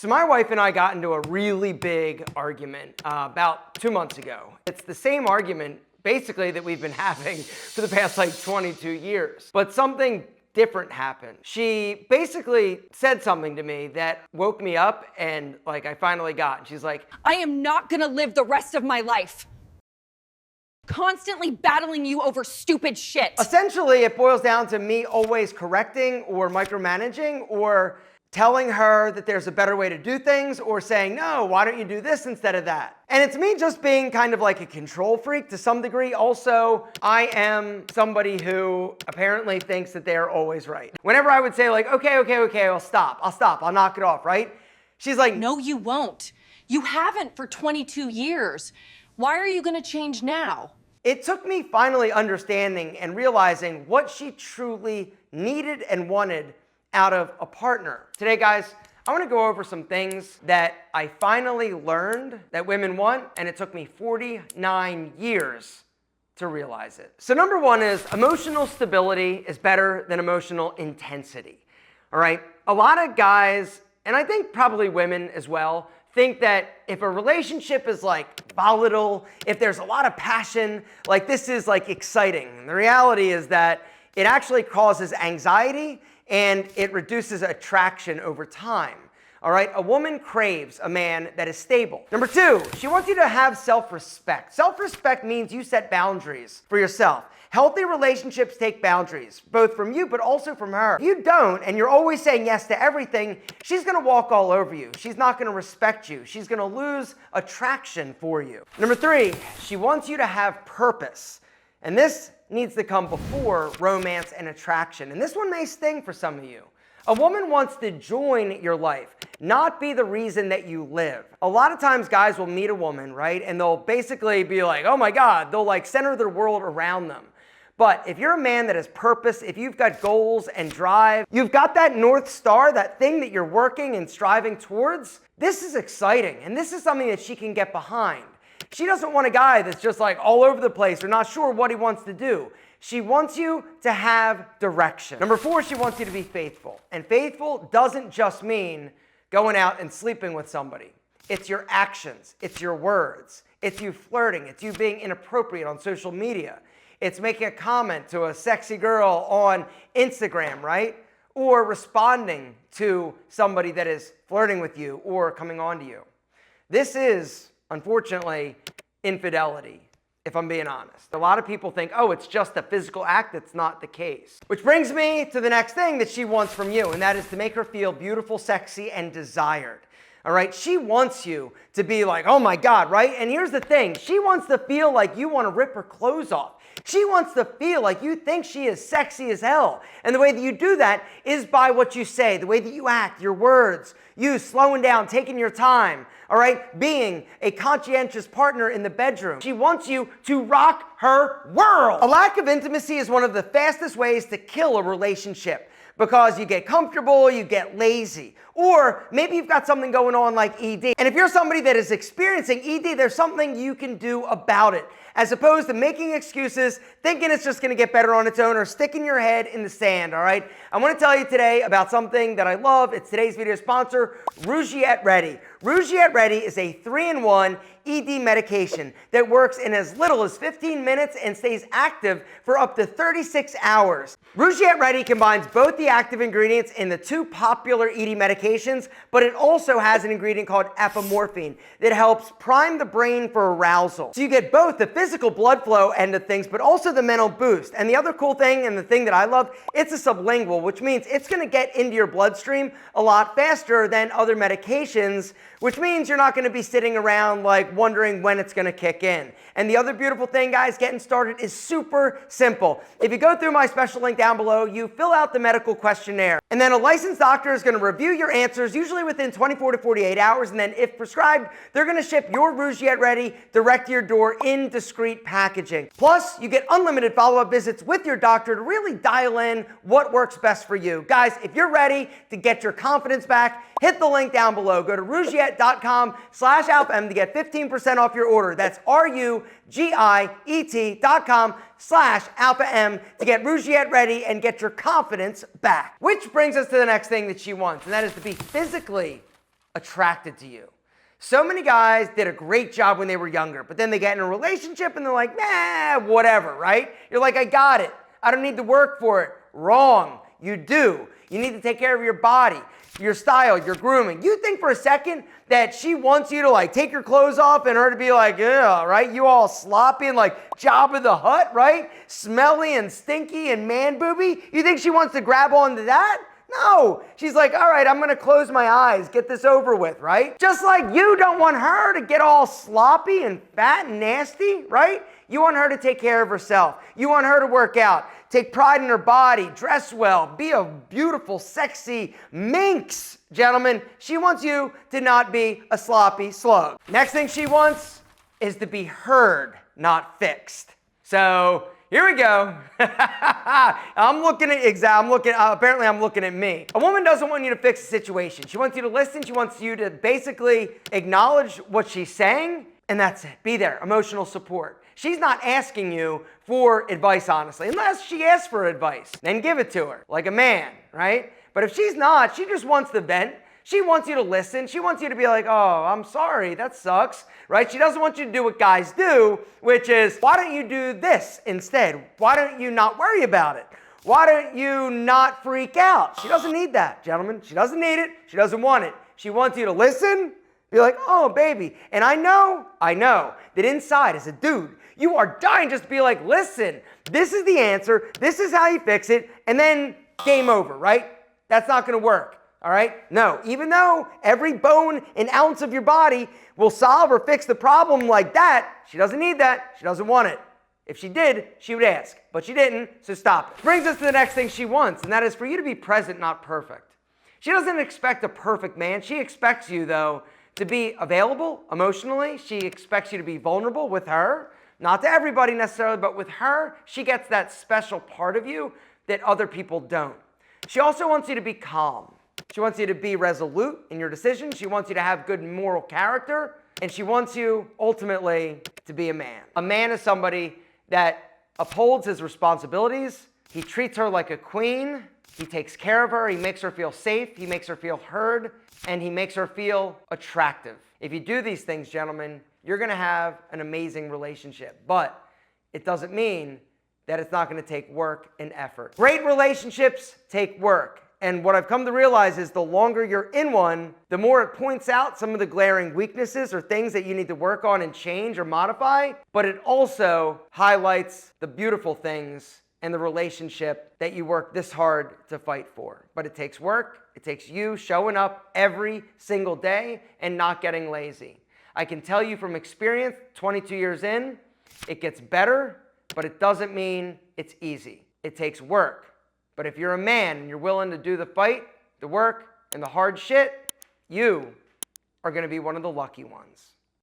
So my wife and I got into a really big argument about 2 months ago. It's the same argument basically that we've been having for the past like 22 years. But something different happened. She basically said something to me that woke me up and like I finally got. And she's like, I am not gonna live the rest of my life constantly battling you over stupid shit. Essentially, it boils down to me always correcting or micromanaging or telling her that there's a better way to do things or saying, no, why don't you do this instead of that? And it's me just being kind of like a control freak to some degree. Also, I am somebody who apparently thinks that they're always right. Whenever I would say like, okay, I'll stop, I'll knock it off, right? She's like, no, you won't. You haven't for 22 years. Why are you gonna change now? It took me finally understanding and realizing what she truly needed and wanted out of a partner. Today, guys, I want to go over some things that I finally learned that women want, and it took me 49 years to realize it. So number one is emotional stability is better than emotional intensity. All right? A lot of guys, and I think probably women as well, think that if a relationship is like volatile, if there's a lot of passion, like this is like exciting. And the reality is that it actually causes anxiety and it reduces attraction over time. All right, a woman craves a man that is stable. Number two, she wants you to have self-respect. Self-respect means you set boundaries for yourself. Healthy relationships take boundaries, both from you, but also from her. If you don't, and you're always saying yes to everything, she's gonna walk all over you. She's not gonna respect you. She's gonna lose attraction for you. Number three, she wants you to have purpose. And this needs to come before romance and attraction. And this one may sting for some of you. A woman wants to join your life, not be the reason that you live. A lot of times guys will meet a woman, right? And they'll basically be like, oh my God, they'll like center their world around them. But if you're a man that has purpose, if you've got goals and drive, you've got that North Star, that thing that you're working and striving towards, this is exciting. And this is something that she can get behind. She doesn't want a guy that's just like all over the place or not sure what he wants to do. She wants you to have direction. Number four, she wants you to be faithful. And faithful doesn't just mean going out and sleeping with somebody. It's your actions, it's your words, it's you flirting, it's you being inappropriate on social media. It's making a comment to a sexy girl on Instagram, right? Or responding to somebody that is flirting with you or coming on to you. This is, unfortunately, infidelity, if I'm being honest. A lot of people think, oh, it's just a physical act. That's not the case. Which brings me to the next thing that she wants from you, and that is to make her feel beautiful, sexy, and desired. All right, she wants you to be like, oh my God, right? And here's the thing, she wants to feel like you want to rip her clothes off. She wants to feel like you think she is sexy as hell. And the way that you do that is by what you say, the way that you act, your words, you slowing down, taking your time, all right? Being a conscientious partner in the bedroom. She wants you to rock her world. A lack of intimacy is one of the fastest ways to kill a relationship because you get comfortable, you get lazy. Or maybe you've got something going on like ED. And if you're somebody that is experiencing ED, there's something you can do about it, as opposed to making excuses, thinking it's just gonna get better on its own, or sticking your head in the sand, all right? I wanna tell you today about something that I love. It's today's video sponsor, Rouette Ready. Rouette Ready is a 3-in-1 ED medication that works in as little as 15 minutes and stays active for up to 36 hours. Rouette Ready combines both the active ingredients in the two popular ED medications, but it also has an ingredient called apomorphine that helps prime the brain for arousal. So you get both the physical blood flow end of things, but also the mental boost. And the other cool thing, and the thing that I love, it's a sublingual, which means it's gonna get into your bloodstream a lot faster than other medications, which means you're not gonna be sitting around like wondering when it's gonna kick in. And the other beautiful thing, guys, getting started is super simple. If you go through my special link down below, you fill out the medical questionnaire, and then a licensed doctor is gonna review your answers, usually within 24 to 48 hours, and then if prescribed, they're gonna ship your Rouette Ready direct to your door in discreet packaging. Plus, you get unlimited follow-up visits with your doctor to really dial in what works best for you. Guys, if you're ready to get your confidence back, hit the link down below. Go to rouette.com/alphaM to get 15% off your order. That's RUGIET.com/alphaM to get Rouette Ready and get your confidence back. Which brings us to the next thing that she wants, and that is to be physically attracted to you. So many guys did a great job when they were younger, but then they get in a relationship and they're like, nah, whatever, right? You're like, I got it. I don't need to work for it. Wrong. You do. You need to take care of your body, your style, your grooming. You think for a second that she wants you to like take your clothes off and her to be like, yeah, right? You all sloppy and like Jabba the Hutt, right? Smelly and stinky and man booby. You think she wants to grab onto that? No, she's like, all right, I'm going to close my eyes, get this over with, right? Just like you don't want her to get all sloppy and fat and nasty, right? You want her to take care of herself. You want her to work out, take pride in her body, dress well, be a beautiful, sexy minx, gentlemen. She wants you to not be a sloppy slug. Next thing she wants is to be heard, not fixed. So here we go. Apparently I'm looking at me. A woman doesn't want you to fix a situation. She wants you to listen. She wants you to basically acknowledge what she's saying, and that's it. Be there, emotional support. She's not asking you for advice, honestly, unless she asks for advice. Then give it to her, like a man, right? But if she's not, she just wants to vent. She wants you to listen. She wants you to be like, oh, I'm sorry, that sucks, right? She doesn't want you to do what guys do, which is, why don't you do this instead? Why don't you not worry about it? Why don't you not freak out? She doesn't need that, gentlemen. She doesn't need it. She doesn't want it. She wants you to listen, be like, oh, baby. And I know that inside as a dude, you are dying just to be like, listen, this is the answer. This is how you fix it. And then game over, right? That's not going to work. All right? No, even though every bone and ounce of your body will solve or fix the problem like that, she doesn't need that. She doesn't want it. If she did, she would ask, but she didn't, so stop it. Brings us to the next thing she wants, and that is for you to be present, not perfect. She doesn't expect a perfect man. She expects you, though, to be available emotionally. She expects you to be vulnerable with her. Not to everybody necessarily, but with her, she gets that special part of you that other people don't. She also wants you to be calm. She wants you to be resolute in your decisions. She wants you to have good moral character. And she wants you, ultimately, to be a man. A man is somebody that upholds his responsibilities. He treats her like a queen. He takes care of her. He makes her feel safe. He makes her feel heard. And he makes her feel attractive. If you do these things, gentlemen, you're going to have an amazing relationship. But it doesn't mean that it's not going to take work and effort. Great relationships take work. And what I've come to realize is the longer you're in one, the more it points out some of the glaring weaknesses or things that you need to work on and change or modify. But it also highlights the beautiful things and the relationship that you work this hard to fight for. But it takes work. It takes you showing up every single day and not getting lazy. I can tell you from experience, 22 years in, it gets better, but it doesn't mean it's easy. It takes work. But if you're a man and you're willing to do the fight, the work, and the hard shit, you are going to be one of the lucky ones.